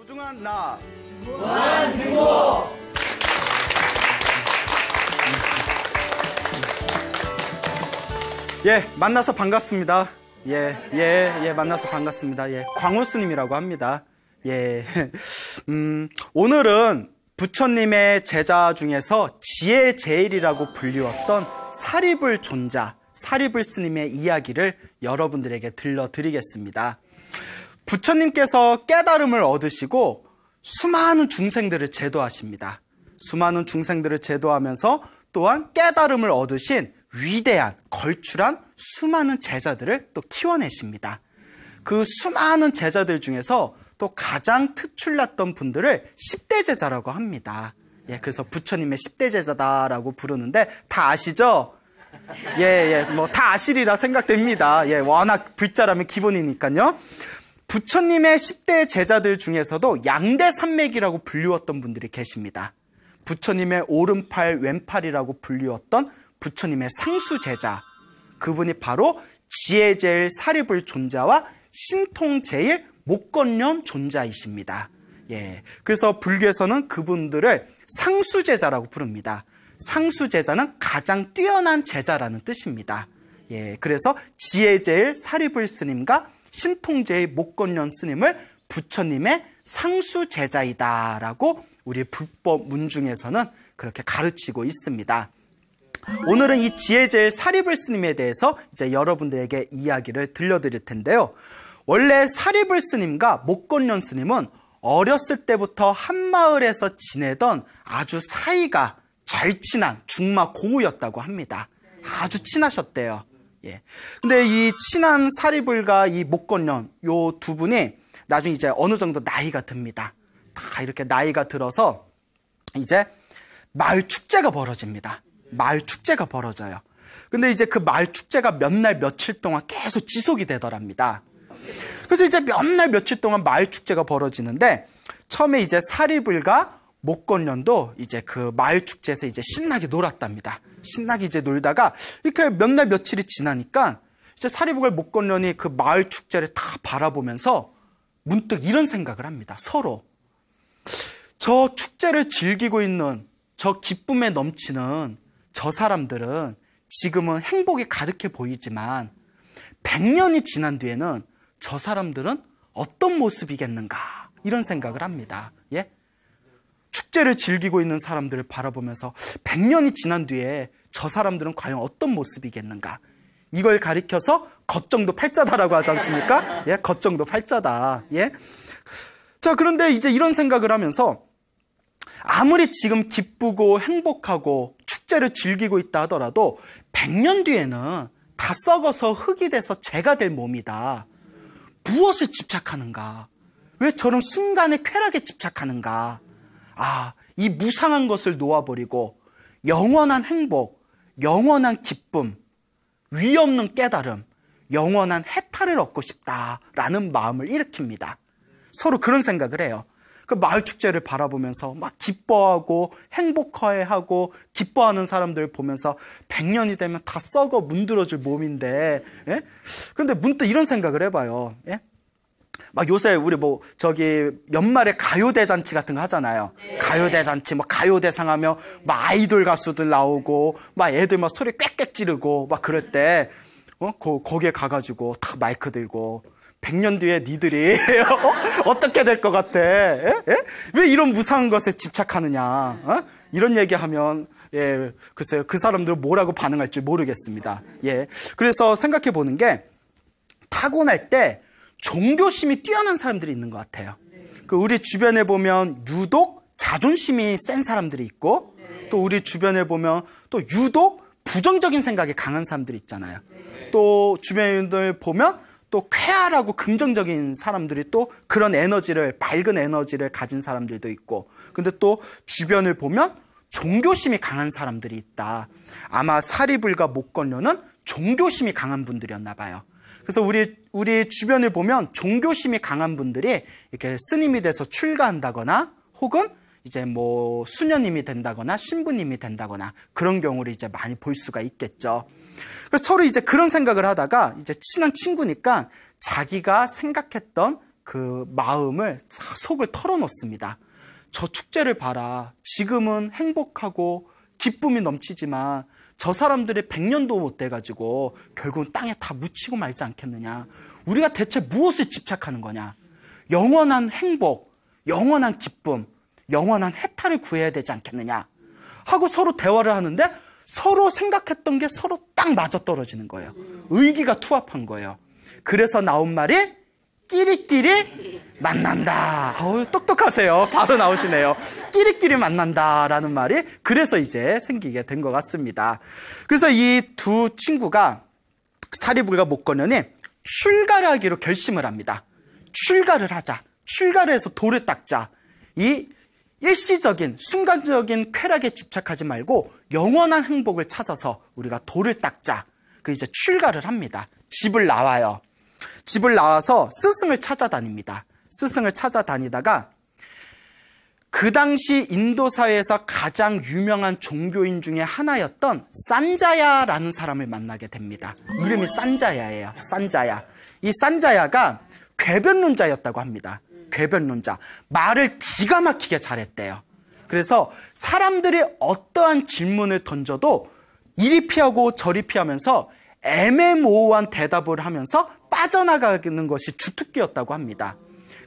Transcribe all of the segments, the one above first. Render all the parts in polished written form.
소중한 나 무한등록. 예, 만나서 반갑습니다. 만나서 반갑습니다. 예, 광우 스님이라고 합니다. 예, 오늘은 부처님의 제자 중에서 지혜제일이라고 불리웠던 사리불 존자, 사리불 스님의 이야기를 여러분들에게 들려드리겠습니다. 부처님께서 깨달음을 얻으시고 수많은 중생들을 제도하십니다. 수많은 중생들을 제도하면서 또한 깨달음을 얻으신 위대한, 걸출한 수많은 제자들을 또 키워내십니다. 그 수많은 제자들 중에서 또 가장 특출났던 분들을 10대 제자라고 합니다. 예, 그래서 부처님의 10대 제자다라고 부르는데 다 아시죠? 뭐 다 아시리라 생각됩니다. 예, 워낙 불자라면 기본이니까요. 부처님의 10대 제자들 중에서도 양대 산맥이라고 불리웠던 분들이 계십니다. 부처님의 오른팔, 왼팔이라고 불리웠던 부처님의 상수 제자, 그분이 바로 지혜제일 사리불 존자와 신통제일 목건련 존자이십니다. 예, 그래서 불교에서는 그분들을 상수제자라고 부릅니다. 상수제자는 가장 뛰어난 제자라는 뜻입니다. 예, 그래서 지혜제일 사리불 스님과 신통제일 목건련 스님을 부처님의 상수제자이다라고 우리 불법 문중에서는 그렇게 가르치고 있습니다. 오늘은 이 지혜제일 사리불 스님에 대해서 이제 여러분들에게 이야기를 들려드릴 텐데요. 원래 사리불 스님과 목건련 스님은 어렸을 때부터 한마을에서 지내던 아주 사이가 절친한 중마 고우였다고 합니다. 아주 친하셨대요. 예. 근데 이 친한 사리불과 이 목건련 요 두 분이 나중에 이제 어느 정도 나이가 듭니다. 다 이렇게 나이가 들어서 이제 마을 축제가 벌어집니다. 마을 축제가 벌어져요. 근데 이제 그 마을 축제가 몇 날 며칠 동안 계속 지속이 되더랍니다. 그래서 이제 몇 날 며칠 동안 마을 축제가 벌어지는데 처음에 이제 사리불과 목건련도 이제 그 마을 축제에서 이제 신나게 놀았답니다. 신나게 이제 놀다가 이렇게 몇 날 며칠이 지나니까 이제 사리불과 목건련이 그 마을 축제를 다 바라보면서 문득 이런 생각을 합니다. 서로 저 축제를 즐기고 있는 저 기쁨에 넘치는 저 사람들은 지금은 행복이 가득해 보이지만 100년이 지난 뒤에는 저 사람들은 어떤 모습이겠는가 이런 생각을 합니다. 예? 축제를 즐기고 있는 사람들을 바라보면서 100년이 지난 뒤에 저 사람들은 과연 어떤 모습이겠는가, 이걸 가리켜서 겉정도 팔자다라고 하지 않습니까? 예, 겉정도 팔자다. 예. 자, 그런데 이제 이런 생각을 하면서 아무리 지금 기쁘고 행복하고 축제를 즐기고 있다 하더라도 100년 뒤에는 다 썩어서 흙이 돼서 재가 될 몸이다. 무엇에 집착하는가? 왜 저런 순간의 쾌락에 집착하는가? 아, 이 무상한 것을 놓아버리고 영원한 행복, 영원한 기쁨, 위없는 깨달음, 영원한 해탈을 얻고 싶다라는 마음을 일으킵니다. 서로 그런 생각을 해요. 그 마을 축제를 바라보면서 막 기뻐하고 행복해하고 기뻐하는 사람들을 보면서 100년이 되면 다 썩어 문드러질 몸인데, 예? 근데 문득 이런 생각을 해봐요. 예? 막 요새 우리 뭐 저기 연말에 가요대잔치 같은 거 하잖아요. 네. 가요대잔치 뭐 가요대상 하면 막 아이돌 가수들 나오고 막 애들 막 소리 꽥꽥 지르고 막 그럴 때 거기에 가가지고 탁 마이크 들고 100년 뒤에 니들이 어떻게 될 것 같아? 에? 왜 이런 무상한 것에 집착하느냐? 이런 얘기하면 예, 글쎄요, 그 사람들은 뭐라고 반응할지 모르겠습니다. 예, 그래서 생각해 보는 게 타고날 때 종교심이 뛰어난 사람들이 있는 것 같아요. 그 우리 주변에 보면 유독 자존심이 센 사람들이 있고 또 우리 주변에 보면 또 유독 부정적인 생각이 강한 사람들이 있잖아요. 또 주변을 보면 또 쾌활하고 긍정적인 사람들이 또 그런 에너지를, 밝은 에너지를 가진 사람들도 있고, 근데 또 주변을 보면 종교심이 강한 사람들이 있다. 아마 사리불과 목건련은 종교심이 강한 분들이었나 봐요. 그래서 우리 주변을 보면 종교심이 강한 분들이 이렇게 스님이 돼서 출가한다거나 혹은 이제 뭐 수녀님이 된다거나 신부님이 된다거나 그런 경우를 이제 많이 볼 수가 있겠죠. 그래서 서로 이제 그런 생각을 하다가 이제 친한 친구니까 자기가 생각했던 그 마음을 속을 털어놓습니다. 저 축제를 봐라. 지금은 행복하고 기쁨이 넘치지만 저 사람들이 100년도 못 돼가지고 결국은 땅에 다 묻히고 말지 않겠느냐. 우리가 대체 무엇을 집착하는 거냐. 영원한 행복, 영원한 기쁨, 영원한 해탈을 구해야 되지 않겠느냐 하고 서로 대화를 하는데 서로 생각했던 게 서로 딱 맞아떨어지는 거예요. 의기가 투합한 거예요. 그래서 나온 말이 끼리끼리 만난다. 똑똑하세요. 바로 나오시네요. 끼리끼리 만난다라는 말이 그래서 이제 생기게 된 것 같습니다. 그래서 이 두 친구가 사리불과 목건연이 출가를 하기로 결심을 합니다. 출가를 하자. 출가를 해서 돌을 닦자. 이 일시적인 순간적인 쾌락에 집착하지 말고 영원한 행복을 찾아서 우리가 돌을 닦자. 그 이제 출가를 합니다. 집을 나와요. 집을 나와서 스승을 찾아다닙니다. 스승을 찾아다니다가 그 당시 인도 사회에서 가장 유명한 종교인 중에 하나였던 산자야라는 사람을 만나게 됩니다. 이름이 산자야예요. 산자야. 이 산자야가 궤변론자였다고 합니다. 궤변론자. 말을 기가 막히게 잘했대요. 그래서 사람들이 어떠한 질문을 던져도 이리 피하고 저리 피하면서 애매모호한 대답을 하면서 빠져나가는 것이 주특기였다고 합니다.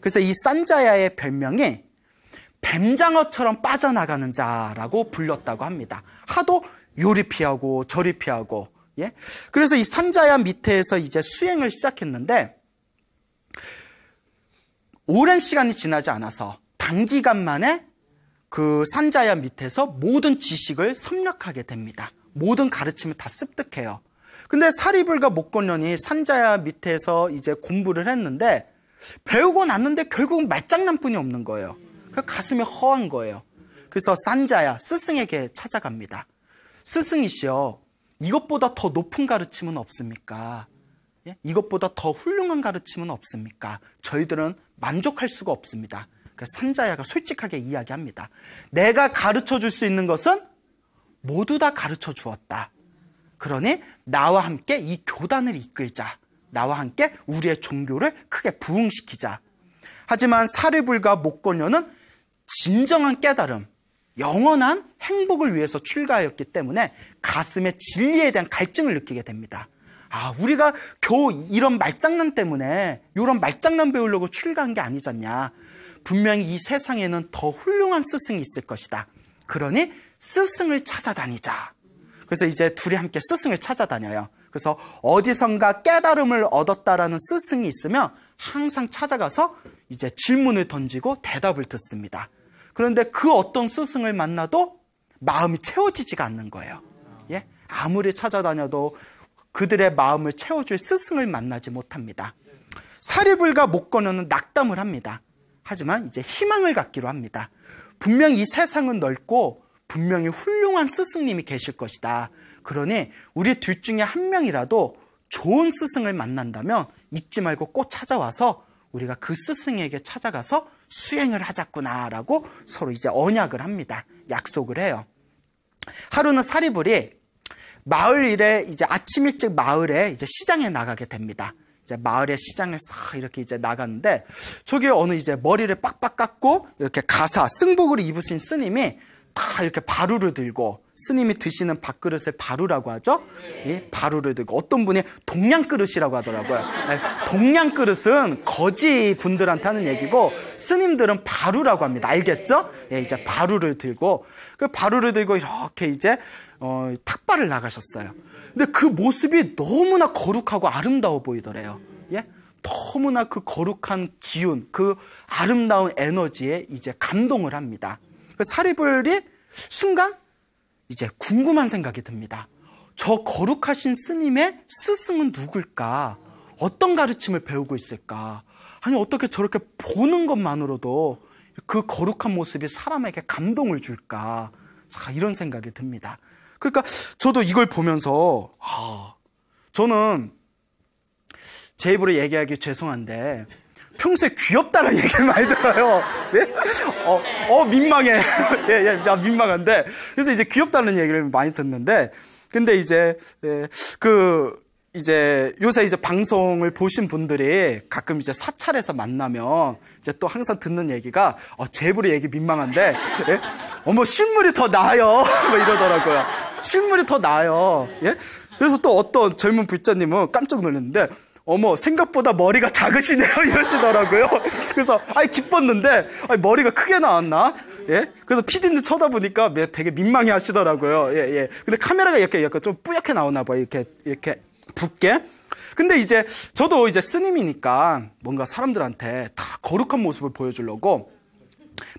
그래서 이 산자야의 별명이 뱀장어처럼 빠져나가는 자라고 불렸다고 합니다. 하도 요리 피하고 저리 피하고. 예? 그래서 이 산자야 밑에서 이제 수행을 시작했는데 오랜 시간이 지나지 않아서 단기간 만에 그 산자야 밑에서 모든 지식을 섭렵하게 됩니다. 모든 가르침을 다 습득해요. 근데 사리불과 목건연이 산자야 밑에서 이제 공부를 했는데 배우고 났는데 결국은 말장난뿐이 없는 거예요. 그 가슴이 허한 거예요. 그래서 산자야 스승에게 찾아갑니다. 스승이시여, 이것보다 더 높은 가르침은 없습니까? 예? 이것보다 더 훌륭한 가르침은 없습니까? 저희들은 만족할 수가 없습니다. 그래서 산자야가 솔직하게 이야기합니다. 내가 가르쳐 줄 수 있는 것은 모두 다 가르쳐 주었다. 그러니 나와 함께 이 교단을 이끌자. 나와 함께 우리의 종교를 크게 부흥시키자. 하지만 사리불과 목건연은 진정한 깨달음, 영원한 행복을 위해서 출가하였기 때문에 가슴에 진리에 대한 갈증을 느끼게 됩니다. 아, 우리가 겨우 이런 말장난 때문에 이런 말장난 배우려고 출가한 게 아니잖냐. 분명히 이 세상에는 더 훌륭한 스승이 있을 것이다. 그러니 스승을 찾아다니자. 그래서 이제 둘이 함께 스승을 찾아다녀요. 그래서 어디선가 깨달음을 얻었다라는 스승이 있으면 항상 찾아가서 이제 질문을 던지고 대답을 듣습니다. 그런데 그 어떤 스승을 만나도 마음이 채워지지가 않는 거예요. 예? 아무리 찾아다녀도 그들의 마음을 채워줄 스승을 만나지 못합니다. 사리불과 목건연은 낙담을 합니다. 하지만 이제 희망을 갖기로 합니다. 분명히 이 세상은 넓고 분명히 훌륭한 스승님이 계실 것이다. 그러니 우리 둘 중에 한 명이라도 좋은 스승을 만난다면 잊지 말고 꼭 찾아와서 우리가 그 스승에게 찾아가서 수행을 하자꾸나라고 서로 이제 언약을 합니다. 약속을 해요. 하루는 사리불이 마을 일에 이제 아침 일찍 마을에 이제 시장에 나가게 됩니다. 이제 마을의 시장에 싹 이렇게 이제 나갔는데 저기 어느 이제 머리를 빡빡 깎고 이렇게 가사 승복을 입으신 스님이 다 이렇게 바루를 들고, 스님이 드시는 밥그릇을 바루라고 하죠. 예, 바루를 들고 어떤 분이 동냥그릇이라고 하더라고요. 동냥그릇은 거지 분들한테 하는 얘기고 스님들은 바루라고 합니다. 알겠죠? 예, 이제 바루를 들고 그 바루를 들고 이렇게 이제 탁발을 나가셨어요. 근데 그 모습이 너무나 거룩하고 아름다워 보이더래요. 예? 너무나 그 거룩한 기운, 그 아름다운 에너지에 이제 감동을 합니다. 사리불이 순간 이제 궁금한 생각이 듭니다. 저 거룩하신 스님의 스승은 누굴까? 어떤 가르침을 배우고 있을까? 아니 어떻게 저렇게 보는 것만으로도 그 거룩한 모습이 사람에게 감동을 줄까? 자, 이런 생각이 듭니다. 그러니까 저도 이걸 보면서 저는 제 입으로 얘기하기 죄송한데 평소에 귀엽다는 얘기를 많이 들어요. 예? 민망해. 예, 나 민망한데. 그래서 이제 귀엽다는 얘기를 많이 듣는데, 근데 이제, 이제 요새 이제 방송을 보신 분들이 가끔 이제 사찰에서 만나면 이제 또 항상 듣는 얘기가 제불의 얘기 민망한데 예? 어머 실물이 더 나아요 뭐 이러더라고요. 실물이 더 나아요. 예? 그래서 또 어떤 젊은 불자님은 깜짝 놀랐는데 어머 생각보다 머리가 작으시네요 이러시더라고요. 그래서 기뻤는데 머리가 크게 나왔나? 예? 그래서 PD님 쳐다보니까 되게 민망해 하시더라고요. 예, 예. 근데 카메라가 이렇게 약간 좀 뿌옇게 나오나 봐요. 이렇게 붓게. 근데 이제 저도 이제 스님이니까 뭔가 사람들한테 다 거룩한 모습을 보여주려고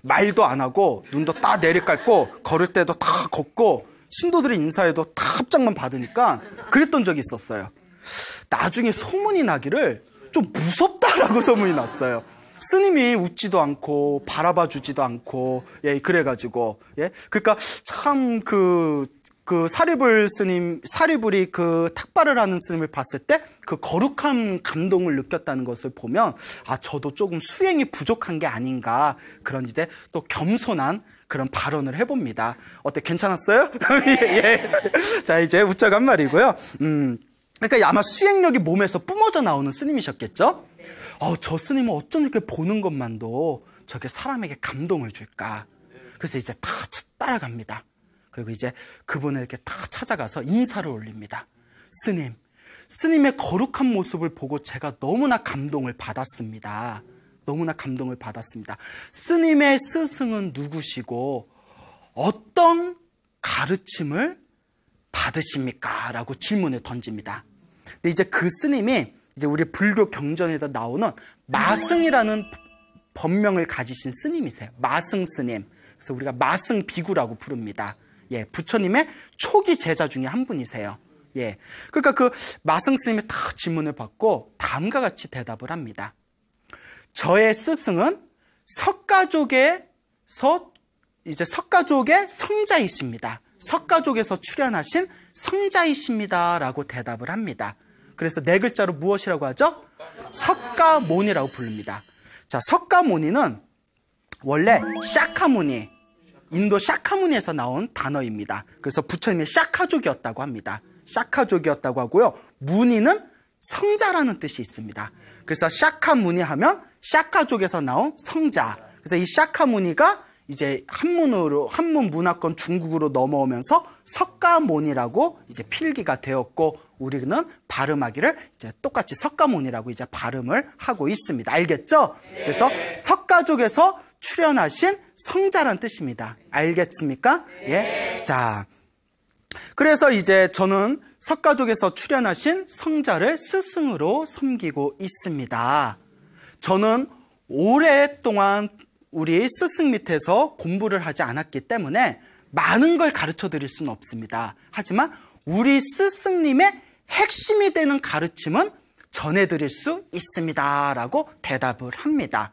말도 안 하고 눈도 딱 내리깔고 걸을 때도 다 걷고 신도들이 인사해도 다 합장만 받으니까 그랬던 적이 있었어요. 나중에 소문이 나기를 좀 무섭다라고 소문이 났어요. 스님이 웃지도 않고 바라봐 주지도 않고 예 그래가지고 예 그러니까 참 그 사리불이 그 탁발을 하는 스님을 봤을 때 그 거룩한 감동을 느꼈다는 것을 보면 저도 조금 수행이 부족한 게 아닌가 그런 이제 또 겸손한 그런 발언을 해봅니다. 어때 괜찮았어요? 예. 자 이제 웃자고 한 말이고요. 그러니까 아마 수행력이 몸에서 뿜어져 나오는 스님이셨겠죠? 저 스님은 어쩜 이렇게 보는 것만도 저게 사람에게 감동을 줄까? 그래서 이제 다 따라갑니다. 그리고 이제 그분을 이렇게 다 찾아가서 인사를 올립니다. 스님의 거룩한 모습을 보고 제가 너무나 감동을 받았습니다. 너무나 감동을 받았습니다. 스님의 스승은 누구시고 어떤 가르침을 받으십니까? 라고 질문을 던집니다. 근데 이제 그 스님이 이제 우리 불교 경전에다 나오는 마승이라는 법명을 가지신 스님이세요. 마승 스님. 그래서 우리가 마승 비구라고 부릅니다. 예, 부처님의 초기 제자 중에 한 분이세요. 예. 그러니까 그 마승 스님이 다 질문을 받고 다음과 같이 대답을 합니다. 저의 스승은 석가족의 성자이십니다. 석가족에서 출현하신 성자이십니다라고 대답을 합니다. 그래서 네 글자로 무엇이라고 하죠? 석가모니라고 부릅니다. 자, 석가모니는 원래 샤카무니, 인도 샤카무니에서 나온 단어입니다. 그래서 부처님의 샤카족이었다고 합니다. 샤카족이었다고 하고요. 무니는 성자라는 뜻이 있습니다. 그래서 샤카무니 하면 샤카족에서 나온 성자. 그래서 이 샤카무니가 이제 한문 문화권 중국으로 넘어오면서 석가모니라고 이제 필기가 되었고 우리는 발음하기를 이제 똑같이 석가모니라고 이제 발음을 하고 있습니다. 알겠죠? 그래서 석가족에서 출현하신 성자란 뜻입니다. 알겠습니까? 예. 자, 그래서 이제 저는 석가족에서 출현하신 성자를 스승으로 섬기고 있습니다. 저는 오랫동안 우리 스승 밑에서 공부를 하지 않았기 때문에 많은 걸 가르쳐 드릴 수는 없습니다. 하지만 우리 스승님의 핵심이 되는 가르침은 전해드릴 수 있습니다. 라고 대답을 합니다.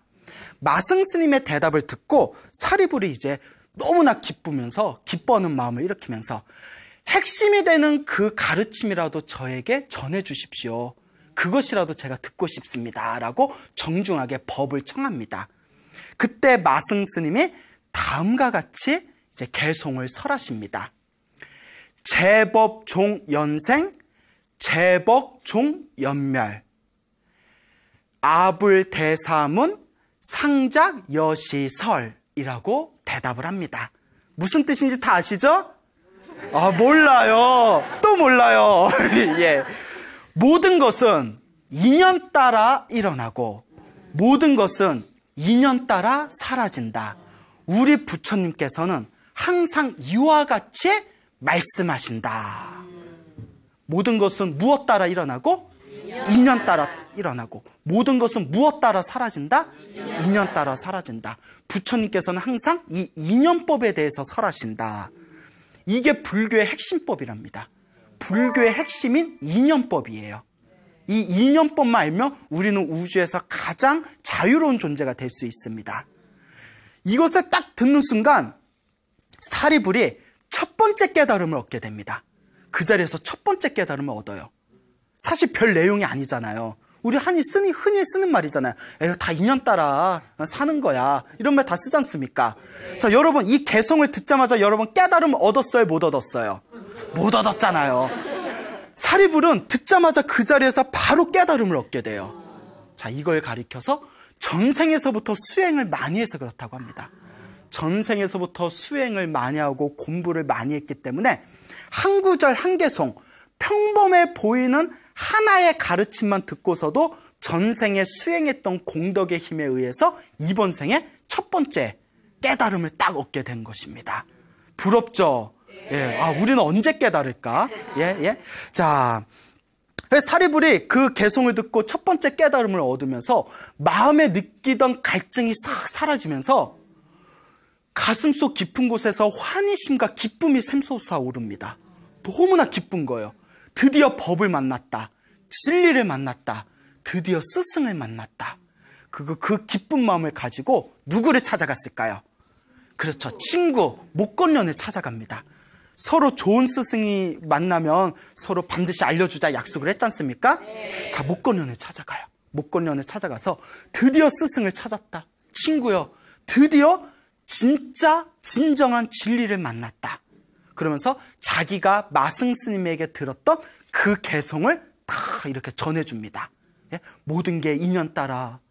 마승 스님의 대답을 듣고 사리불이 이제 너무나 기뻐하는 마음을 일으키면서 핵심이 되는 그 가르침이라도 저에게 전해주십시오. 그것이라도 제가 듣고 싶습니다. 라고 정중하게 법을 청합니다. 그때 마승 스님이 다음과 같이 이제 개송을 설하십니다. 제법종연생, 제법종연멸, 아불대사문, 상작여시설이라고 대답을 합니다. 무슨 뜻인지 다 아시죠? 몰라요. 또 몰라요. 예. 모든 것은 인연 따라 일어나고 모든 것은 인연 따라 사라진다. 우리 부처님께서는 항상 이와 같이 말씀하신다. 모든 것은 무엇 따라 일어나고? 인연 따라 일어나고. 모든 것은 무엇 따라 사라진다? 인연 따라 사라진다. 부처님께서는 항상 이 인연법에 대해서 설하신다. 이게 불교의 핵심법이랍니다. 불교의 핵심인 인연법이에요. 이 인연법만 알면 우리는 우주에서 가장 자유로운 존재가 될 수 있습니다. 이것을 딱 듣는 순간 사리불이 첫 번째 깨달음을 얻게 됩니다. 그 자리에서 첫 번째 깨달음을 얻어요. 사실 별 내용이 아니잖아요. 우리 흔히 쓰는 말이잖아요. 에휴, 다 인연 따라 사는 거야. 이런 말 다 쓰지 않습니까? 자, 여러분 이 개송을 듣자마자 여러분 깨달음을 얻었어요? 못 얻었어요? 못 얻었잖아요. 사리불은 듣자마자 그 자리에서 바로 깨달음을 얻게 돼요. 자, 이걸 가리켜서 전생에서부터 수행을 많이 해서 그렇다고 합니다. 전생에서부터 수행을 많이 하고 공부를 많이 했기 때문에 한 구절 한 개송, 평범해 보이는 하나의 가르침만 듣고서도 전생에 수행했던 공덕의 힘에 의해서 이번 생에 첫 번째 깨달음을 딱 얻게 된 것입니다. 부럽죠? 예. 아, 우리는 언제 깨달을까? 예. 자, 사리불이 그 개송을 듣고 첫 번째 깨달음을 얻으면서 마음에 느끼던 갈증이 싹 사라지면서 가슴속 깊은 곳에서 환희심과 기쁨이 샘솟아 오릅니다. 너무나 기쁜 거예요. 드디어 법을 만났다. 진리를 만났다. 드디어 스승을 만났다. 그 기쁜 마음을 가지고 누구를 찾아갔을까요? 그렇죠. 친구, 목건년을 찾아갑니다. 서로 좋은 스승이 만나면 서로 반드시 알려주자 약속을 했지 않습니까? 네. 자, 목건년을 찾아가요. 목건년을 찾아가서 드디어 스승을 찾았다. 친구요, 드디어 진짜 진정한 진리를 만났다. 그러면서 자기가 마승 스님에게 들었던 그 개송을 다 이렇게 전해줍니다. 예? 모든 게 인연 따라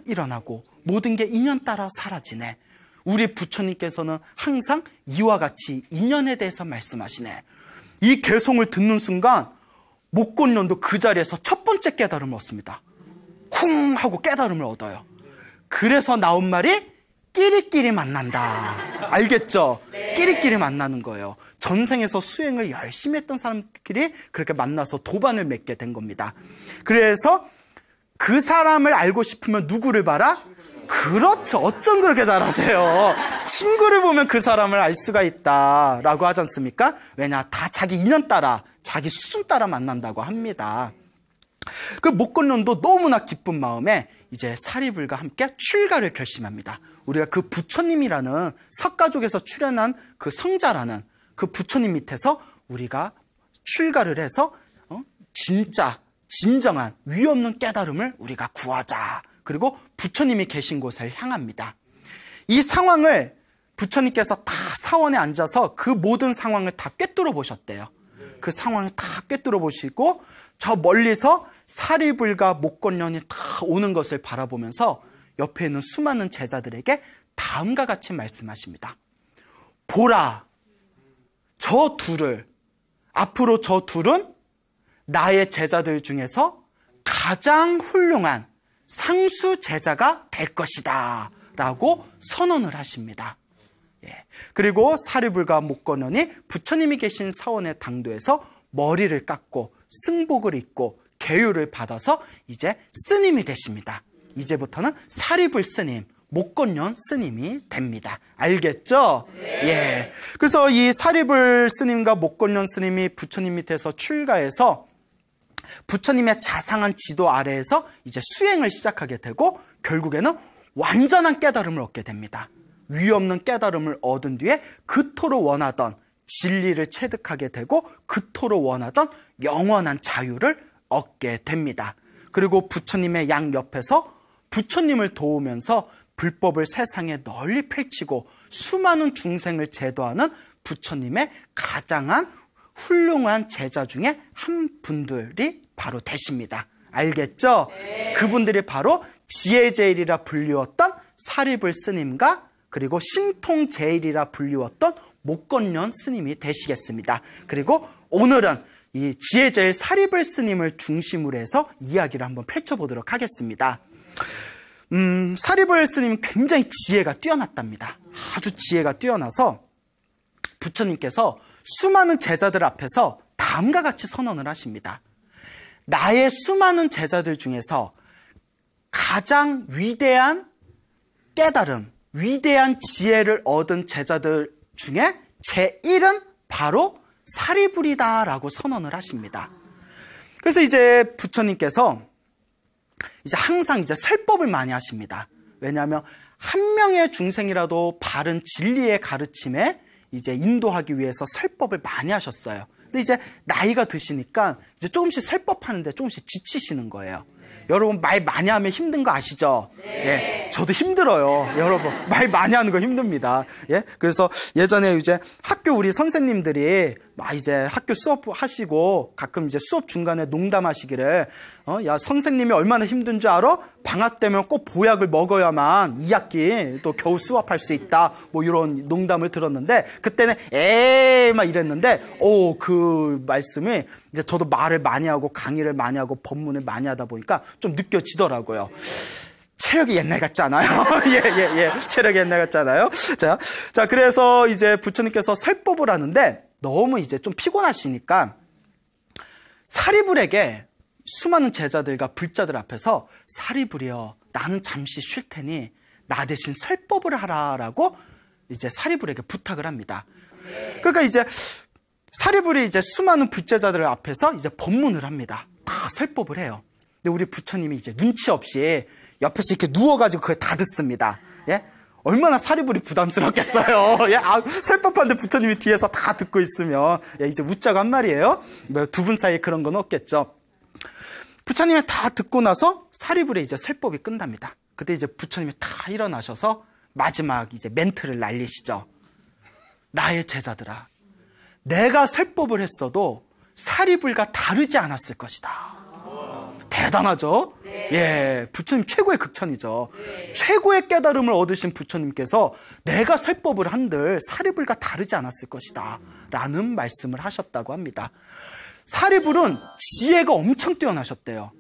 일어나고 모든 게 인연 따라 사라지네. 우리 부처님께서는 항상 이와 같이 인연에 대해서 말씀하시네. 이 개송을 듣는 순간 목건년도 그 자리에서 첫 번째 깨달음을 얻습니다. 쿵 하고 깨달음을 얻어요. 그래서 나온 말이 끼리끼리 만난다. 알겠죠? 네. 끼리끼리 만나는 거예요. 전생에서 수행을 열심히 했던 사람들끼리 그렇게 만나서 도반을 맺게 된 겁니다. 그래서 그 사람을 알고 싶으면 누구를 봐라? 그렇죠. 어쩜 그렇게 잘하세요. 친구를 보면 그 사람을 알 수가 있다라고 하지 않습니까? 왜냐? 다 자기 인연 따라, 자기 수준 따라 만난다고 합니다. 그 목건년도 너무나 기쁜 마음에 이제 사리불과 함께 출가를 결심합니다. 우리가 그 부처님이라는 석가족에서 출현한 그 성자라는 그 부처님 밑에서 우리가 출가를 해서 진짜 진정한 위 없는 깨달음을 우리가 구하자. 그리고 부처님이 계신 곳을 향합니다. 이 상황을 부처님께서 다 사원에 앉아서 그 모든 상황을 다 꿰뚫어 보셨대요. 그 상황을 다 꿰뚫어 보시고 저 멀리서 사리불과 목건년이 다 오는 것을 바라보면서 옆에 있는 수많은 제자들에게 다음과 같이 말씀하십니다. 보라, 저 둘을, 앞으로 저 둘은 나의 제자들 중에서 가장 훌륭한 상수 제자가 될 것이다 라고 선언을 하십니다. 예. 그리고 사리불과 목건년이 부처님이 계신 사원의 당도에서 머리를 깎고 승복을 입고 계율을 받아서 이제 스님이 되십니다. 이제부터는 사리불 스님, 목건년 스님이 됩니다. 알겠죠? 네. 예. 그래서 이 사리불 스님과 목건년 스님이 부처님 밑에서 출가해서 부처님의 자상한 지도 아래에서 이제 수행을 시작하게 되고 결국에는 완전한 깨달음을 얻게 됩니다. 위 없는 깨달음을 얻은 뒤에 그토록 원하던 진리를 체득하게 되고 그토록 원하던 영원한 자유를 얻게 됩니다. 그리고 부처님의 양옆에서 부처님을 도우면서 불법을 세상에 널리 펼치고 수많은 중생을 제도하는 부처님의 가장한 훌륭한 제자 중에 한 분들이 바로 되십니다. 알겠죠? 네. 그분들이 바로 지혜제일이라 불리웠던 사리불 스님과 그리고 신통제일이라 불리웠던 목건년 스님이 되시겠습니다. 그리고 오늘은 이 지혜제일 사리불 스님을 중심으로 해서 이야기를 한번 펼쳐보도록 하겠습니다. 사리불 스님은 굉장히 지혜가 뛰어났답니다. 아주 지혜가 뛰어나서 부처님께서 수많은 제자들 앞에서 다음과 같이 선언을 하십니다. 나의 수많은 제자들 중에서 가장 위대한 깨달음, 위대한 지혜를 얻은 제자들 중에 제1은 바로 사리불이다라고 선언을 하십니다. 그래서 이제 부처님께서 이제 항상 이제 설법을 많이 하십니다. 왜냐하면 한 명의 중생이라도 바른 진리의 가르침에 이제 인도하기 위해서 설법을 많이 하셨어요. 근데 이제 나이가 드시니까 이제 조금씩 설법하는데 조금씩 지치시는 거예요. 여러분 말 많이 하면 힘든 거 아시죠? 네. 저도 힘들어요. 여러분, 말 많이 하는 거 힘듭니다. 예? 그래서 예전에 이제 학교 우리 선생님들이 막 이제 학교 수업 하시고 가끔 이제 수업 중간에 농담하시기를, 야, 선생님이 얼마나 힘든 줄 알아? 방학 되면 꼭 보약을 먹어야만 2학기 또 겨우 수업할 수 있다. 뭐 이런 농담을 들었는데, 그때는 에이 막 이랬는데, 그 말씀이 이제 저도 말을 많이 하고 강의를 많이 하고 법문을 많이 하다 보니까 좀 느껴지더라고요. 체력이 옛날 같지 않아요? 예. 체력이 옛날 같지 않아요? 자, 그래서 이제 부처님께서 설법을 하는데 너무 이제 좀 피곤하시니까 사리불에게 수많은 제자들과 불자들 앞에서 사리불이여, 나는 잠시 쉴 테니 나 대신 설법을 하라라고 이제 사리불에게 부탁을 합니다. 그러니까 이제 사리불이 이제 수많은 불제자들 앞에서 이제 법문을 합니다. 다 설법을 해요. 근데 우리 부처님이 이제 눈치 없이 옆에서 이렇게 누워가지고 그걸 다 듣습니다. 예? 얼마나 사리불이 부담스럽겠어요. 예? 설법하는데 부처님이 뒤에서 다 듣고 있으면, 예, 이제 웃자고 한 말이에요. 두 분 사이에 그런 건 없겠죠. 부처님이 다 듣고 나서 사리불의 이제 설법이 끝납니다. 그때 이제 부처님이 다 일어나셔서 마지막 이제 멘트를 날리시죠. 나의 제자들아, 내가 설법을 했어도 사리불과 다르지 않았을 것이다. 대단하죠? 네. 예, 부처님 최고의 극찬이죠. 네. 최고의 깨달음을 얻으신 부처님께서 내가 설법을 한들 사리불과 다르지 않았을 것이다 라는 말씀을 하셨다고 합니다. 사리불은 지혜가 엄청 뛰어나셨대요.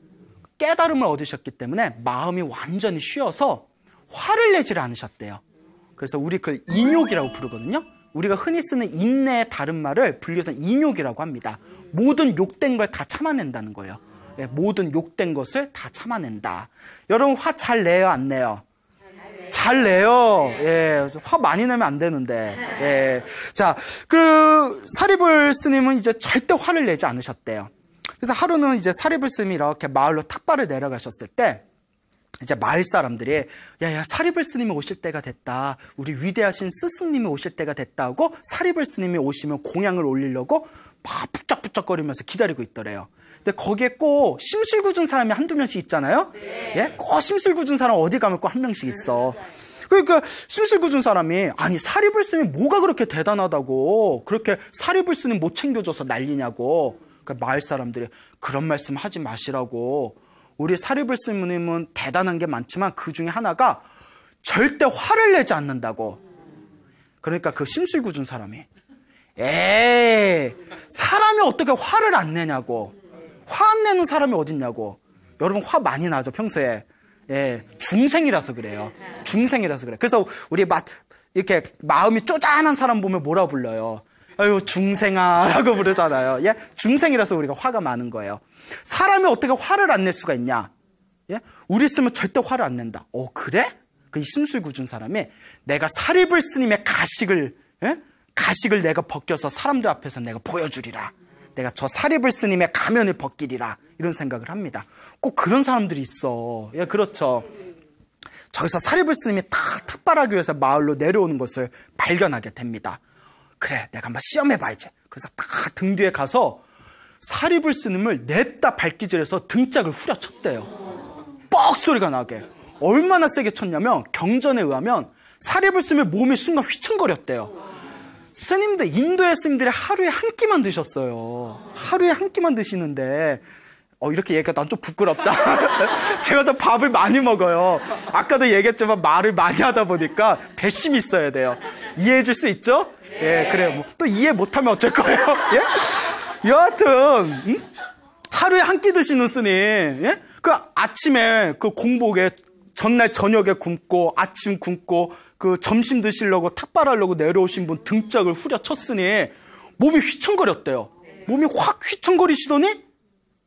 깨달음을 얻으셨기 때문에 마음이 완전히 쉬어서 화를 내질 않으셨대요. 그래서 우리 그걸 인욕이라고 부르거든요. 우리가 흔히 쓰는 인내의 다른 말을 불교에서는 인욕이라고 합니다. 모든 욕된 걸 다 참아낸다는 거예요. 예, 모든 욕된 것을 다 참아낸다. 여러분 화 잘 내요, 안 내요? 잘 내요. 예, 화 많이 내면 안 되는데. 예. 자, 그 사리불 스님은 이제 절대 화를 내지 않으셨대요. 그래서 하루는 이제 사리불 스님이 이렇게 마을로 탁발을 내려가셨을 때 이제 마을 사람들이 야, 사리불 스님이 오실 때가 됐다. 우리 위대하신 스승님이 오실 때가 됐다 하고 사리불 스님이 오시면 공양을 올리려고 막 북적북적거리면서 기다리고 있더래요. 근데 거기에 꼭 심술궂은 사람이 한두 명씩 있잖아요. 네. 예? 꼭 심술궂은 사람 어디 가면 꼭 한 명씩 있어. 그러니까 심술궂은 사람이 아니 사리불 스님 뭐가 그렇게 대단하다고 그렇게 사리불 스님 못 챙겨줘서 난리냐고. 그러니까 마을 사람들이 그런 말씀 하지 마시라고. 우리 사리불 스님은 대단한 게 많지만 그 중에 하나가 절대 화를 내지 않는다고. 그러니까 그 심술궂은 사람이 에이, 사람이 어떻게 화를 안 내냐고. 화 안 내는 사람이 어딨냐고. 여러분 화 많이 나죠 평소에. 예, 중생이라서 그래요. 중생이라서 그래. 그래서 우리 이렇게 마음이 쪼잔한 사람 보면 뭐라 불러요? 아유 중생아라고 부르잖아요. 예, 중생이라서 우리가 화가 많은 거예요. 사람이 어떻게 화를 안 낼 수가 있냐? 예, 우리 있으면 절대 화를 안 낸다. 그래? 그 심술궂은 사람이 내가 사리불 스님의 가식을 내가 벗겨서 사람들 앞에서 내가 보여주리라. 내가 저 사리불 스님의 가면을 벗기리라. 이런 생각을 합니다. 꼭 그런 사람들이 있어. 예, 그렇죠. 저기서 사리불 스님이 다 탁발하기 위해서 마을로 내려오는 것을 발견하게 됩니다. 그래, 내가 한번 시험해봐야지. 그래서 다 등 뒤에 가서 사리불 스님을 냅다 발기질해서 등짝을 후려쳤대요. 뻑 소리가 나게. 얼마나 세게 쳤냐면 경전에 의하면 사리불 스님의 몸이 순간 휘청거렸대요. 스님들, 인도의 스님들이 하루에 한 끼만 드셨어요. 하루에 한 끼만 드시는데 이렇게 얘기가 난 좀 부끄럽다. 제가 좀 밥을 많이 먹어요. 아까도 얘기했지만 말을 많이 하다 보니까 배심이 있어야 돼요. 이해해 줄 수 있죠? 예, 그래요. 또 이해 못하면 어쩔 거예요? 예? 여하튼 하루에 한 끼 드시는 스님, 예? 그 아침에 그 공복에 전날 저녁에 굶고 아침 굶고 그 점심 드시려고 탁발하려고 내려오신 분 등짝을 후려쳤으니 몸이 휘청거렸대요. 몸이 확 휘청거리시더니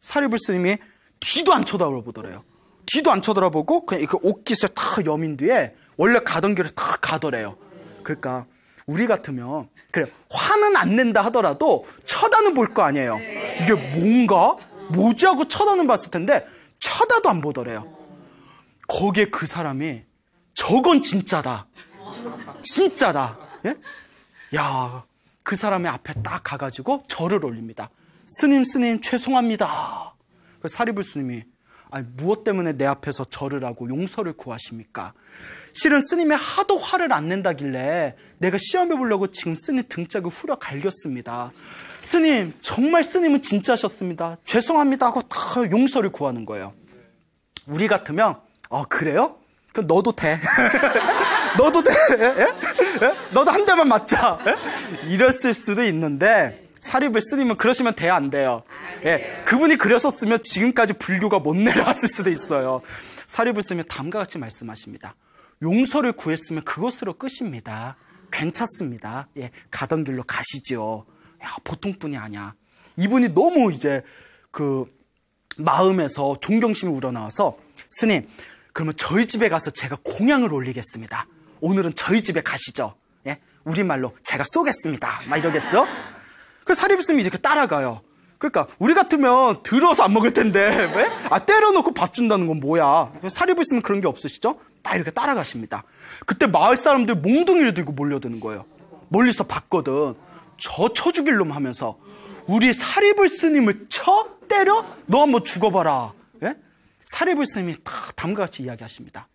사리불 스님이 뒤도 안 쳐다보더래요. 뒤도 안 쳐다보고 그냥 그 옷깃을 다 여민 뒤에 원래 가던 길을 다 가더래요. 그러니까 우리 같으면 그래 화는 안 낸다 하더라도 쳐다는 볼 거 아니에요. 이게 뭔가? 뭐지 하고 쳐다는 봤을 텐데 쳐다도 안 보더래요. 거기에 그 사람이 저건 진짜다. 진짜다. 예? 야, 그 사람의 앞에 딱 가가지고 절을 올립니다. 스님 죄송합니다. 그 사리불 스님이 아니, 무엇 때문에 내 앞에서 절을 하고 용서를 구하십니까? 실은 스님이 하도 화를 안 낸다길래 내가 시험해 보려고 지금 스님 등짝을 후려 갈겼습니다. 스님, 정말 스님은 진짜셨습니다. 죄송합니다 하고 다 용서를 구하는 거예요. 우리 같으면 그래요? 그럼 너도 돼. 너도 돼. 너도 한 대만 맞자. 이랬을 수도 있는데 사리불 스님은 그러시면 돼야 안 돼요. 그분이 그러셨으면 지금까지 불교가 못 내려왔을 수도 있어요. 사리불 스님이 다음과 같이 말씀하십니다. 용서를 구했으면 그것으로 끝입니다. 괜찮습니다. 가던 길로 가시지요. 보통 분이 아니야. 이분이 너무 이제 그 마음에서 존경심이 우러나와서 스님, 그러면 저희 집에 가서 제가 공양을 올리겠습니다. 오늘은 저희 집에 가시죠. 우리말로 제가 쏘겠습니다. 막 이러겠죠. 그 사리불 스님이 이렇게 따라가요. 그러니까 우리 같으면 들어서 안 먹을 텐데 왜? 때려놓고 밥 준다는 건 뭐야. 사리불 스님은 그런 게 없으시죠? 딱 이렇게 따라가십니다. 그때 마을 사람들 몽둥이를 들고 몰려드는 거예요. 멀리서 봤거든. 쳐 죽일 놈 하면서 우리 사리불 스님을 때려? 너 한번 죽어봐라. 사리불 스님이 다음과 같이 이야기하십니다.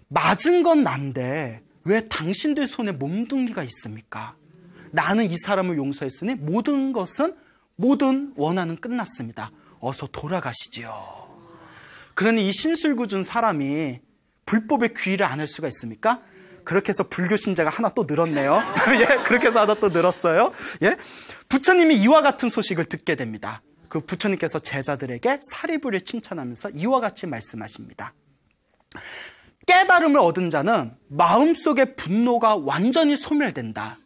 맞은 건 난데 왜 당신들 손에 몽둥이가 있습니까? 나는 이 사람을 용서했으니 모든 원한은 끝났습니다. 어서 돌아가시지요. 그러니 이 신술구 준 사람이 불법의 귀의를 안 할 수가 있습니까? 그렇게 해서 불교 신자가 하나 또 늘었네요. 그렇게 해서 하나 또 늘었어요. 부처님이 이와 같은 소식을 듣게 됩니다. 그 부처님께서 제자들에게 사리불을 칭찬하면서 이와 같이 말씀하십니다. 깨달음을 얻은 자는 마음속의 분노가 완전히 소멸된다.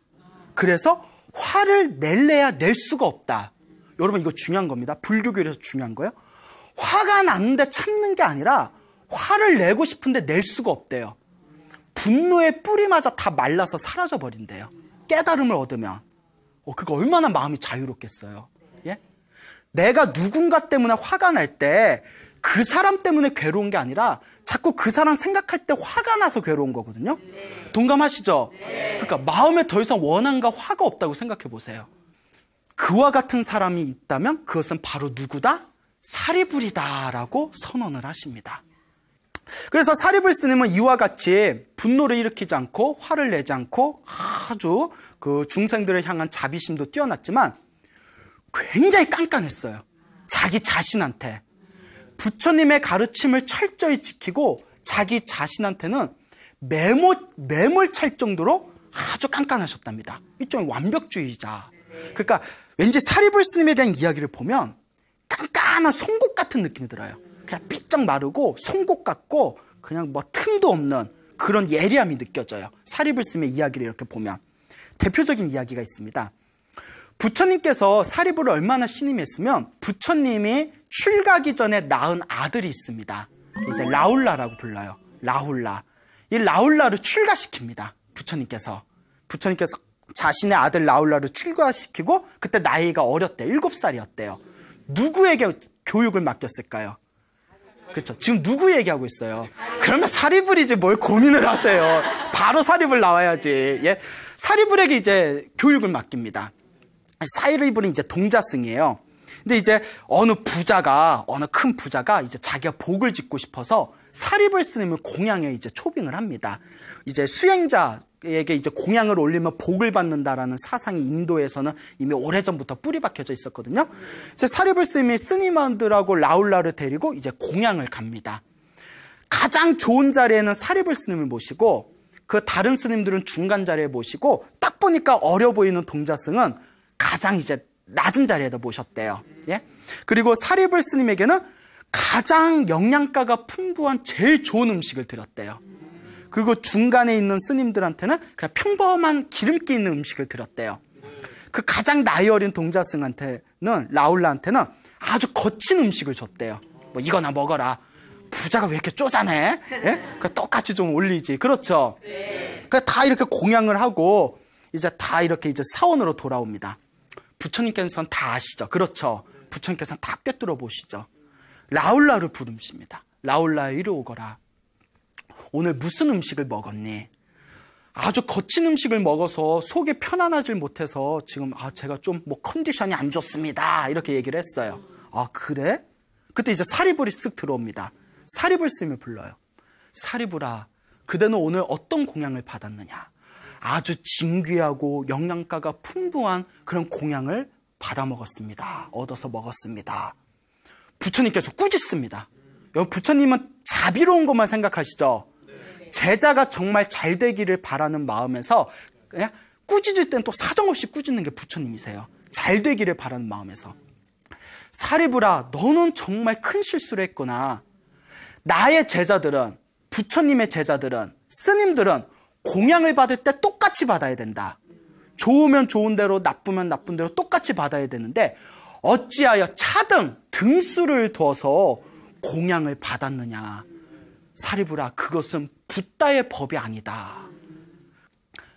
그래서 화를 낼래야 낼 수가 없다. 여러분, 이거 중요한 겁니다. 불교계에서 중요한 거예요. 화가 났는데 참는 게 아니라 화를 내고 싶은데 낼 수가 없대요. 분노의 뿌리마저 다 말라서 사라져버린대요. 깨달음을 얻으면. 그거 얼마나 마음이 자유롭겠어요. 내가 누군가 때문에 화가 날 때 그 사람 때문에 괴로운 게 아니라 자꾸 그 사람 생각할 때 화가 나서 괴로운 거거든요. 동감하시죠? 그러니까 마음에 더 이상 원한과 화가 없다고 생각해 보세요. 그와 같은 사람이 있다면 그것은 바로 누구다? 사리불이다라고 선언을 하십니다. 그래서 사리불 스님은 이와 같이 분노를 일으키지 않고 화를 내지 않고 아주 그 중생들을 향한 자비심도 뛰어났지만 굉장히 깐깐했어요. 자기 자신한테. 부처님의 가르침을 철저히 지키고 자기 자신한테는 매몰찰 정도로 아주 깐깐하셨답니다. 일종의 완벽주의자. 그러니까 왠지 사리불 스님에 대한 이야기를 보면 깐깐한 송곳 같은 느낌이 들어요. 그냥 삐쩍 마르고 송곳 같고 그냥 뭐 틈도 없는 그런 예리함이 느껴져요. 사리불 스님의 이야기를 이렇게 보면. 대표적인 이야기가 있습니다. 부처님께서 사리불을 얼마나 신임했으면 부처님이 출가기 전에 낳은 아들이 있습니다. 이제 라울라라고 불러요. 라훌라. 이 라울라를 출가시킵니다. 부처님께서 자신의 아들 라울라를 출가시키고 그때 나이가 어렸대요. 7살이었대요. 누구에게 교육을 맡겼을까요? 그렇죠. 지금 누구 얘기하고 있어요? 그러면 사리불이지 뭘 고민을 하세요. 바로 사리불 나와야지. 사리불에게 이제 교육을 맡깁니다. 사리불은 이제 동자승이에요. 근데 이제 어느 큰 부자가 이제 자기가 복을 짓고 싶어서 사리불 스님을 공양에 이제 초빙을 합니다. 이제 수행자에게 이제 공양을 올리면 복을 받는다라는 사상이 인도에서는 이미 오래전부터 뿌리 박혀져 있었거든요. 이제 사리불 스님이 스님들하고 라울라를 데리고 이제 공양을 갑니다. 가장 좋은 자리에는 사리불 스님을 모시고 그 다른 스님들은 중간 자리에 모시고 딱 보니까 어려 보이는 동자승은 가장 이제 낮은 자리에다 모셨대요. 그리고 사리불 스님에게는 가장 영양가가 풍부한 제일 좋은 음식을 드렸대요. 그리고 중간에 있는 스님들한테는 그냥 평범한 기름기 있는 음식을 드렸대요. 그 가장 나이 어린 동자승한테는, 라울라한테는 아주 거친 음식을 줬대요. 뭐 이거나 먹어라. 부자가 왜 이렇게 쪼잔해? 그 똑같이 좀 올리지. 그렇죠? 다 이렇게 공양을 하고 이제 다 이렇게 이제 사원으로 돌아옵니다. 부처님께서는 다 아시죠? 그렇죠? 부처님께서는 다 꿰뚫어 보시죠. 라울라를 부르십니다. 라울라 이리 오거라. 오늘 무슨 음식을 먹었니? 아주 거친 음식을 먹어서 속이 편안하지 못해서 지금 제가 좀 뭐 컨디션이 안 좋습니다. 이렇게 얘기를 했어요. 그래? 그때 이제 사리불이 쓱 들어옵니다. 사리불 스님을 불러요. 사리불아, 그대는 오늘 어떤 공양을 받았느냐? 아주 진귀하고 영양가가 풍부한 그런 공양을 받아 먹었습니다. 얻어서 먹었습니다. 부처님께서 꾸짖습니다. 여러분, 부처님은 자비로운 것만 생각하시죠? 제자가 정말 잘 되기를 바라는 마음에서 그냥 꾸짖을 땐 또 사정없이 꾸짖는 게 부처님이세요. 잘 되기를 바라는 마음에서. 사리불아, 너는 정말 큰 실수를 했구나. 나의 제자들은, 부처님의 제자들은, 스님들은 공양을 받을 때 똑같이 받아야 된다. 좋으면 좋은 대로, 나쁘면 나쁜 대로 똑같이 받아야 되는데 어찌하여 차등, 등수를 둬서 공양을 받았느냐. 사리불아, 그것은 붓다의 법이 아니다.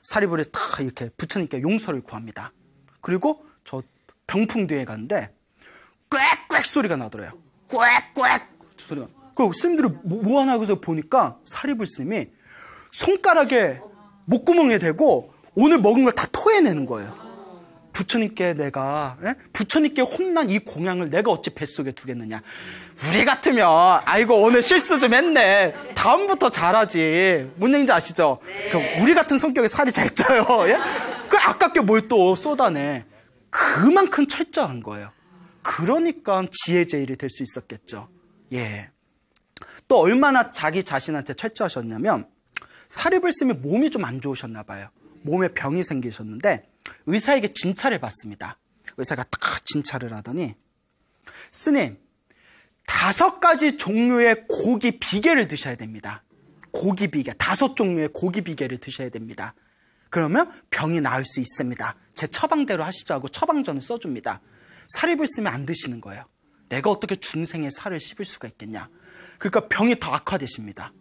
사리불이 딱 이렇게 부처님께 용서를 구합니다. 그리고 저 병풍 뒤에 갔는데 꽥꽥 소리가 나더래요. 꽥꽥 소리가. 그 스님들이 뭐 하나 그래서 보니까 사리불 스님이 손가락에 목구멍에 대고 오늘 먹은 걸 다 토해내는 거예요. 부처님께 내가, 부처님께 혼난 이 공양을 내가 어찌 뱃속에 두겠느냐. 우리 같으면 아이고 오늘 실수 좀 했네, 다음부터 잘하지. 뭔 얘기인지 아시죠? 네. 우리 같은 성격에 살이 잘 쪄요. 예? 그 아깝게 뭘 또 쏟아내. 그만큼 철저한 거예요. 그러니까 지혜제일이 될 수 있었겠죠. 예. 또 얼마나 자기 자신한테 철저하셨냐면 사리불 스님이 몸이 좀 안 좋으셨나 봐요. 몸에 병이 생기셨는데 의사에게 진찰을 받습니다. 의사가 딱 진찰을 하더니 스님, 5가지 종류의 고기 비계를 드셔야 됩니다. 고기 비계, 5종류의 고기 비계를 드셔야 됩니다. 그러면 병이 나을 수 있습니다. 제 처방대로 하시죠 하고 처방전을 써줍니다. 사리불 스님이 안 드시는 거예요. 내가 어떻게 중생의 살을 씹을 수가 있겠냐. 그러니까 병이 더 악화되십니다.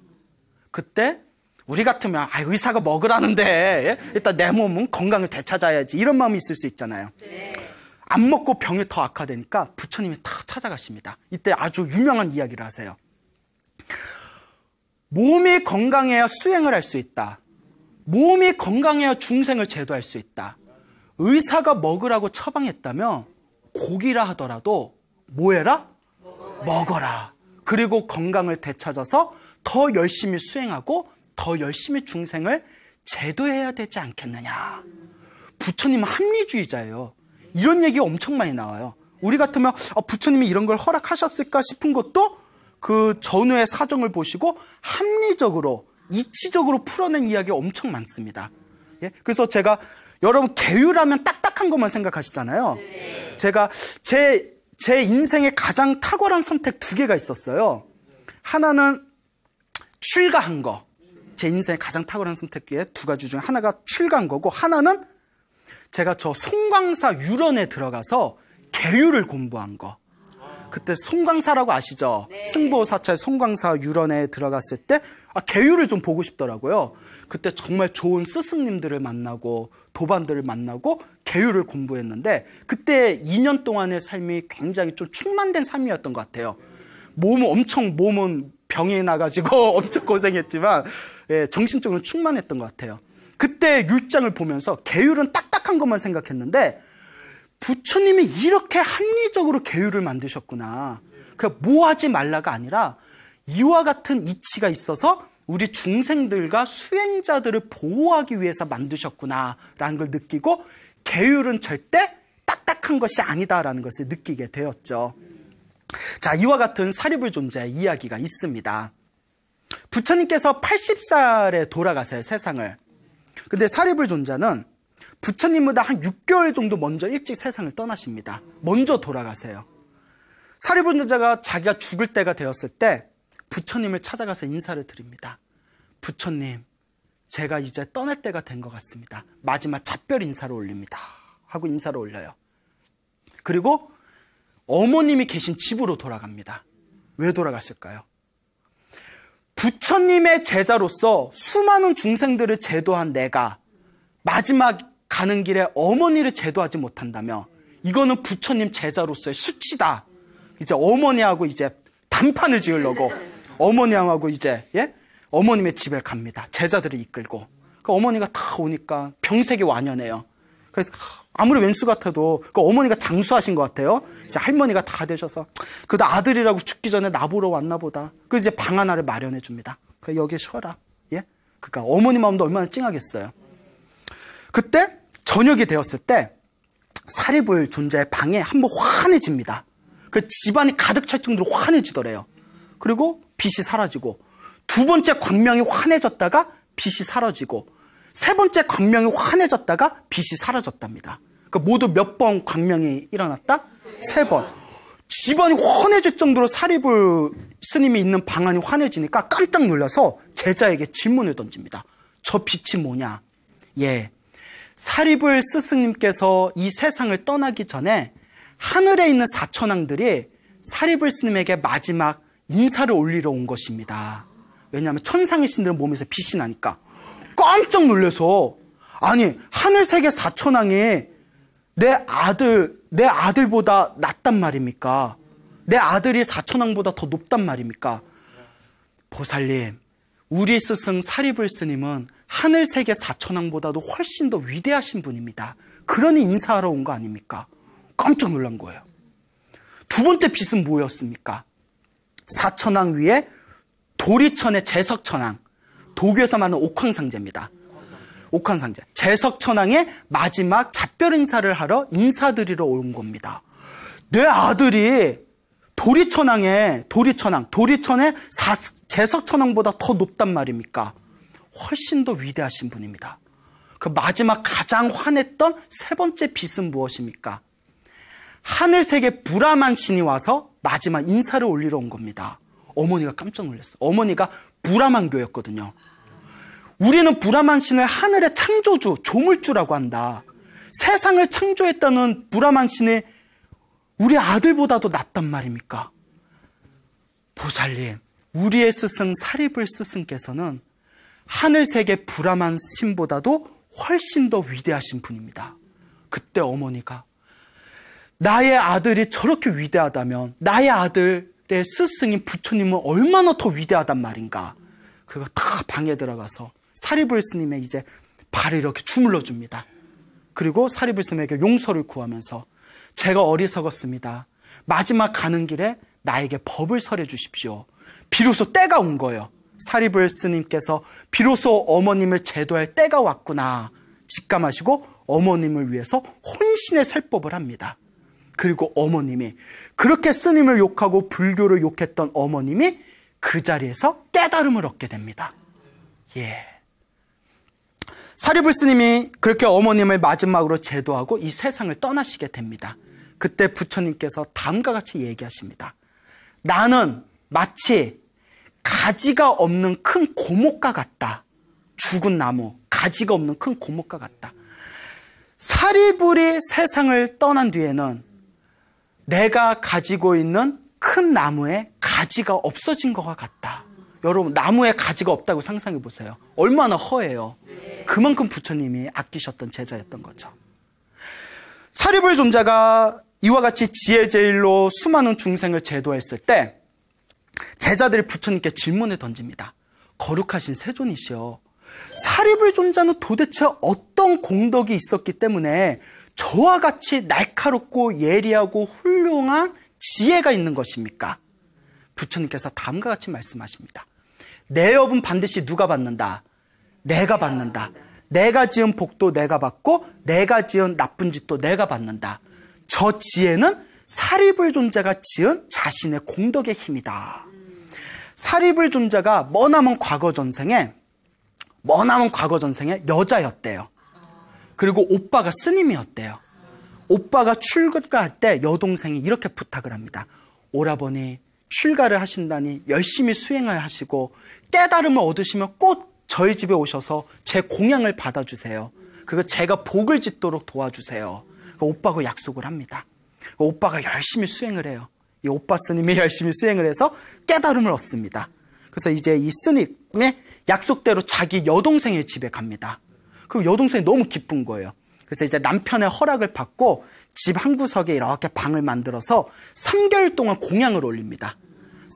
그때 우리 같으면 의사가 먹으라는데 일단 내 몸은 건강을 되찾아야지, 이런 마음이 있을 수 있잖아요. 네. 안 먹고 병이 더 악화되니까 부처님이 탁 찾아가십니다. 이때 아주 유명한 이야기를 하세요. 몸이 건강해야 수행을 할 수 있다. 몸이 건강해야 중생을 제도할 수 있다. 의사가 먹으라고 처방했다면 고기라 하더라도 뭐 해라? 먹어라. 그리고 건강을 되찾아서 더 열심히 수행하고 더 열심히 중생을 제도해야 되지 않겠느냐. 부처님은 합리주의자예요. 이런 얘기 엄청 많이 나와요. 우리 같으면 부처님이 이런 걸 허락하셨을까 싶은 것도 그 전후의 사정을 보시고 합리적으로, 이치적으로 풀어낸 이야기가 엄청 많습니다. 예? 그래서 제가, 여러분 계율하면 딱딱한 것만 생각하시잖아요. 네. 제가 제 인생에 가장 탁월한 선택 2개가 있었어요. 하나는 출가한 거. 제 인생에 가장 탁월한 선택 중에 2가지 중에 하나가 출가한 거고, 하나는 제가 저 송광사 유런에 들어가서 계율을 공부한 거. 그때 송광사라고 아시죠? 네. 승보사찰 송광사 유런에 들어갔을 때 계율을 좀 보고 싶더라고요. 그때 정말 좋은 스승님들을 만나고 도반들을 만나고 계율을 공부했는데 그때 2년 동안의 삶이 굉장히 좀 충만된 삶이었던 것 같아요. 몸은 병이 나가지고 엄청 고생했지만 정신적으로 충만했던 것 같아요. 그때 율장을 보면서 계율은 딱딱한 것만 생각했는데 부처님이 이렇게 합리적으로 계율을 만드셨구나. 그러니까 뭐 하지 말라가 아니라 이와 같은 이치가 있어서 우리 중생들과 수행자들을 보호하기 위해서 만드셨구나라는 걸 느끼고 계율은 절대 딱딱한 것이 아니다라는 것을 느끼게 되었죠. 자, 이와 같은 사리불 존재의 이야기가 있습니다. 부처님께서 80살에 돌아가세요, 세상을. 근데 사리불 존자는 부처님보다 한 6개월 정도 먼저 일찍 세상을 떠나십니다. 먼저 돌아가세요. 사리불 존자가 자기가 죽을 때가 되었을 때 부처님을 찾아가서 인사를 드립니다. 부처님, 제가 이제 떠날 때가 된 것 같습니다. 마지막 작별 인사를 올립니다. 하고 인사를 올려요. 그리고 어머님이 계신 집으로 돌아갑니다. 왜 돌아갔을까요? 부처님의 제자로서 수많은 중생들을 제도한 내가 마지막 가는 길에 어머니를 제도하지 못한다며 이거는 부처님 제자로서의 수치다. 이제 어머니하고 이제 단판을 지으려고 어머니하고 이제 어머님의 집에 갑니다. 제자들을 이끌고. 그 어머니가 다 오니까 병색이 완연해요. 그래서 아무리 왼수 같아도 그 어머니가 장수하신 것 같아요. 이제 할머니가 다 되셔서 그래도 아들이라고 죽기 전에 나보러 왔나 보다. 그 이제 방 하나를 마련해 줍니다. 그 여기 쉬어라. 예? 그러니까 어머니 마음도 얼마나 찡하겠어요. 그때 저녁이 되었을 때 사리불 존자의 방에 한번 환해집니다. 그 집안이 가득 찰 정도로 환해지더래요. 그리고 빛이 사라지고 두 번째 광명이 환해졌다가 빛이 사라지고 세 번째 광명이 환해졌다가 빛이 사라졌답니다. 그러니까 모두 몇 번 광명이 일어났다? 3번. 집안이 환해질 정도로 사리불 스님이 있는 방 안이 환해지니까 깜짝 놀라서 제자에게 질문을 던집니다. 저 빛이 뭐냐? 예. 사리불 스승님께서 이 세상을 떠나기 전에 하늘에 있는 사천왕들이 사리불 스님에게 마지막 인사를 올리러 온 것입니다. 왜냐하면 천상의 신들은 몸에서 빛이 나니까. 깜짝 놀라서 아니 하늘세계 사천왕이 내 아들보다 낫단 말입니까? 내 아들이 사천왕보다 더 높단 말입니까? 보살님, 우리 스승 사리불 스님은 하늘세계 사천왕보다도 훨씬 더 위대하신 분입니다. 그러니 인사하러 온 거 아닙니까? 깜짝 놀란 거예요. 두 번째 빛은 뭐였습니까? 사천왕 위에 도리천의 제석천왕, 도교에서 말하는 옥황상제입니다. 옥황상제. 제석천왕의 마지막 작별 인사를 하러 인사드리러 온 겁니다. 내 아들이 도리천의 제석천왕보다 더 높단 말입니까? 훨씬 더 위대하신 분입니다. 그 마지막 가장 환했던 세 번째 빛은 무엇입니까? 하늘세계 브라만 신이 와서 마지막 인사를 올리러 온 겁니다. 어머니가 깜짝 놀랐어요. 어머니가 브라만교였거든요. 우리는 브라만 신을 하늘의 창조주, 조물주라고 한다. 세상을 창조했다는 브라만 신이 우리 아들보다도 낫단 말입니까? 보살님, 우리의 스승 사리불 스승께서는 하늘세계 브라만 신보다도 훨씬 더 위대하신 분입니다. 그때 어머니가 나의 아들이 저렇게 위대하다면 나의 아들의 스승인 부처님은 얼마나 더 위대하단 말인가. 그거 다 방에 들어가서 사리불 스님의 이제 발을 이렇게 주물러 줍니다. 그리고 사리불 스님에게 용서를 구하면서 제가 어리석었습니다. 마지막 가는 길에 나에게 법을 설해 주십시오. 비로소 때가 온 거예요. 사리불 스님께서 비로소 어머님을 제도할 때가 왔구나 직감하시고 어머님을 위해서 혼신의 설법을 합니다. 그리고 어머님이 그렇게 스님을 욕하고 불교를 욕했던 어머님이 그 자리에서 깨달음을 얻게 됩니다. 예. 사리불 스님이 그렇게 어머님을 마지막으로 제도하고 이 세상을 떠나시게 됩니다. 그때 부처님께서 다음과 같이 얘기하십니다. 나는 마치 가지가 없는 큰 고목과 같다. 죽은 나무, 가지가 없는 큰 고목과 같다. 사리불이 세상을 떠난 뒤에는 내가 가지고 있는 큰 나무에 가지가 없어진 것과 같다. 여러분, 나무에 가지가 없다고 상상해 보세요. 얼마나 허해요. 그만큼 부처님이 아끼셨던 제자였던 거죠. 사리불 존자가 이와 같이 지혜제일로 수많은 중생을 제도했을 때 제자들이 부처님께 질문을 던집니다. 거룩하신 세존이시여, 사리불 존자는 도대체 어떤 공덕이 있었기 때문에 저와 같이 날카롭고 예리하고 훌륭한 지혜가 있는 것입니까? 부처님께서 다음과 같이 말씀하십니다. 내 업은 반드시 누가 받는다? 내가 받는다. 내가 지은 복도 내가 받고 내가 지은 나쁜 짓도 내가 받는다. 저 지혜는 사리불 존자가 지은 자신의 공덕의 힘이다. 사리불 존자가 머나먼 과거 전생에 여자였대요. 그리고 오빠가 스님이었대요. 오빠가 출가할 때 여동생이 이렇게 부탁을 합니다. 오라버니, 출가를 하신다니 열심히 수행을 하시고 깨달음을 얻으시면 꼭 저희 집에 오셔서 제 공양을 받아주세요. 그리고 제가 복을 짓도록 도와주세요. 오빠가 약속을 합니다. 오빠가 열심히 수행을 해요. 이 오빠 스님이 열심히 수행을 해서 깨달음을 얻습니다. 그래서 이제 이 스님의 약속대로 자기 여동생의 집에 갑니다. 그 여동생이 너무 기쁜 거예요. 그래서 이제 남편의 허락을 받고 집 한 구석에 이렇게 방을 만들어서 3개월 동안 공양을 올립니다.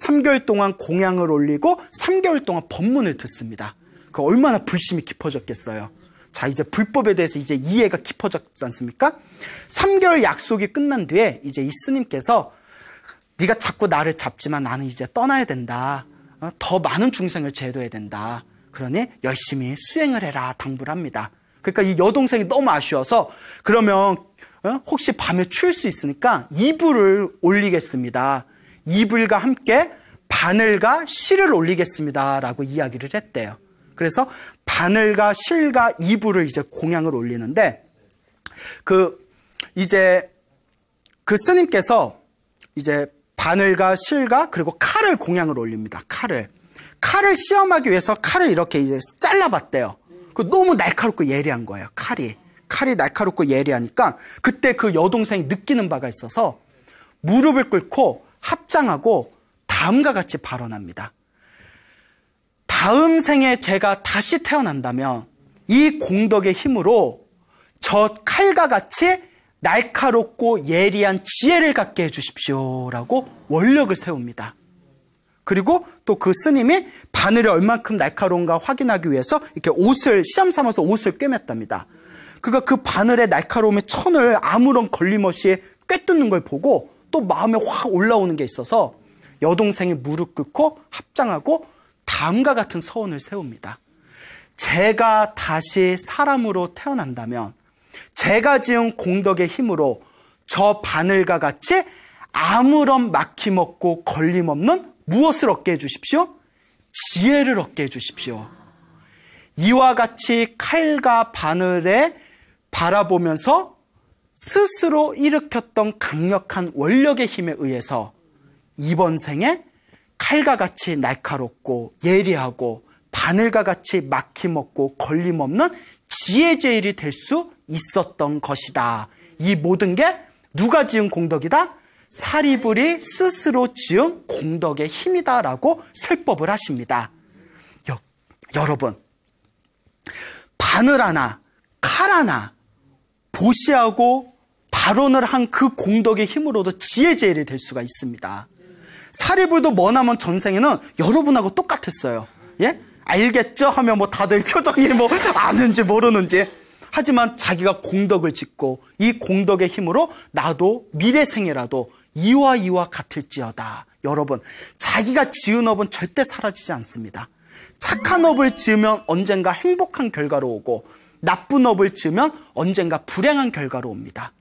3개월 동안 공양을 올리고 3개월 동안 법문을 듣습니다. 그 얼마나 불심이 깊어졌겠어요. 자, 이제 불법에 대해서 이제 이해가 깊어졌지 않습니까? 3개월 약속이 끝난 뒤에 이제 이 스님께서 네가 자꾸 나를 잡지만 나는 이제 떠나야 된다. 더 많은 중생을 제도해야 된다. 그러니 열심히 수행을 해라 당부를 합니다. 그러니까 이 여동생이 너무 아쉬워서 그러면 혹시 밤에 추울 수 있으니까 이불을 올리겠습니다. 이불과 함께 바늘과 실을 올리겠습니다. 라고 이야기를 했대요. 그래서 바늘과 실과 이불을 이제 공양을 올리는데 이제 그 스님께서 이제 바늘과 실과 그리고 칼을 공양을 올립니다. 칼을 시험하기 위해서 칼을 이렇게 이제 잘라봤대요. 너무 날카롭고 예리한 거예요. 칼이 날카롭고 예리하니까 그때 그 여동생이 느끼는 바가 있어서 무릎을 꿇고 합장하고 다음과 같이 발언합니다. 다음 생에 제가 다시 태어난다면 이 공덕의 힘으로 저 칼과 같이 날카롭고 예리한 지혜를 갖게 해주십시오 라고 원력을 세웁니다. 그리고 또 그 스님이 바늘이 얼만큼 날카로운가 확인하기 위해서 이렇게 시험 삼아서 옷을 꿰맸답니다. 그가 그 바늘의 날카로움의 천을 아무런 걸림없이 꿰뚫는 걸 보고 또 마음에 확 올라오는 게 있어서 여동생이 무릎 꿇고 합장하고 다음과 같은 서원을 세웁니다. 제가 다시 사람으로 태어난다면 제가 지은 공덕의 힘으로 저 바늘과 같이 아무런 막힘없고 걸림없는 무엇을 얻게 해주십시오? 지혜를 얻게 해주십시오. 이와 같이 칼과 바늘에 바라보면서 스스로 일으켰던 강력한 원력의 힘에 의해서 이번 생에 칼과 같이 날카롭고 예리하고 바늘과 같이 막힘없고 걸림없는 지혜제일이 될 수 있었던 것이다. 이 모든 게 누가 지은 공덕이다? 사리불이 스스로 지은 공덕의 힘이다라고 설법을 하십니다. 여러분, 바늘 하나, 칼 하나 보시하고 발언을 한 그 공덕의 힘으로도 지혜제일이 될 수가 있습니다. 사리불도 머나먼 전생에는 여러분하고 똑같았어요. 예? 알겠죠? 하면 뭐 다들 표정이 뭐 아는지 모르는지. 하지만 자기가 공덕을 짓고 이 공덕의 힘으로 나도 미래생에라도 이와 같을지어다. 여러분, 자기가 지은 업은 절대 사라지지 않습니다. 착한 업을 지으면 언젠가 행복한 결과로 오고 나쁜 업을 지으면 언젠가 불행한 결과로 옵니다.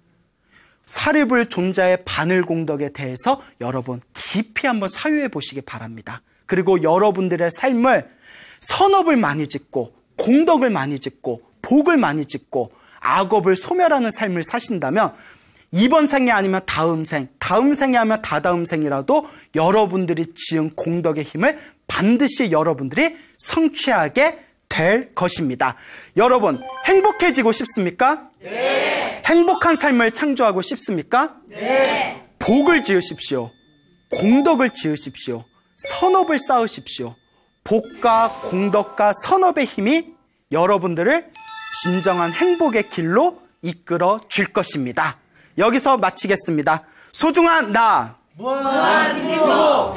사리불 존자의 바늘 공덕에 대해서 여러분 깊이 한번 사유해 보시기 바랍니다. 그리고 여러분들의 삶을 선업을 많이 짓고 공덕을 많이 짓고 복을 많이 짓고 악업을 소멸하는 삶을 사신다면 이번 생이 아니면 다음 생, 다음 생이 아니면 다다음 생이라도 여러분들이 지은 공덕의 힘을 반드시 여러분들이 성취하게 될 것입니다. 여러분, 행복해지고 싶습니까? 네. 행복한 삶을 창조하고 싶습니까? 네. 복을 지으십시오. 공덕을 지으십시오. 선업을 쌓으십시오. 복과 공덕과 선업의 힘이 여러분들을 진정한 행복의 길로 이끌어 줄 것입니다. 여기서 마치겠습니다. 소중한 나 무한기도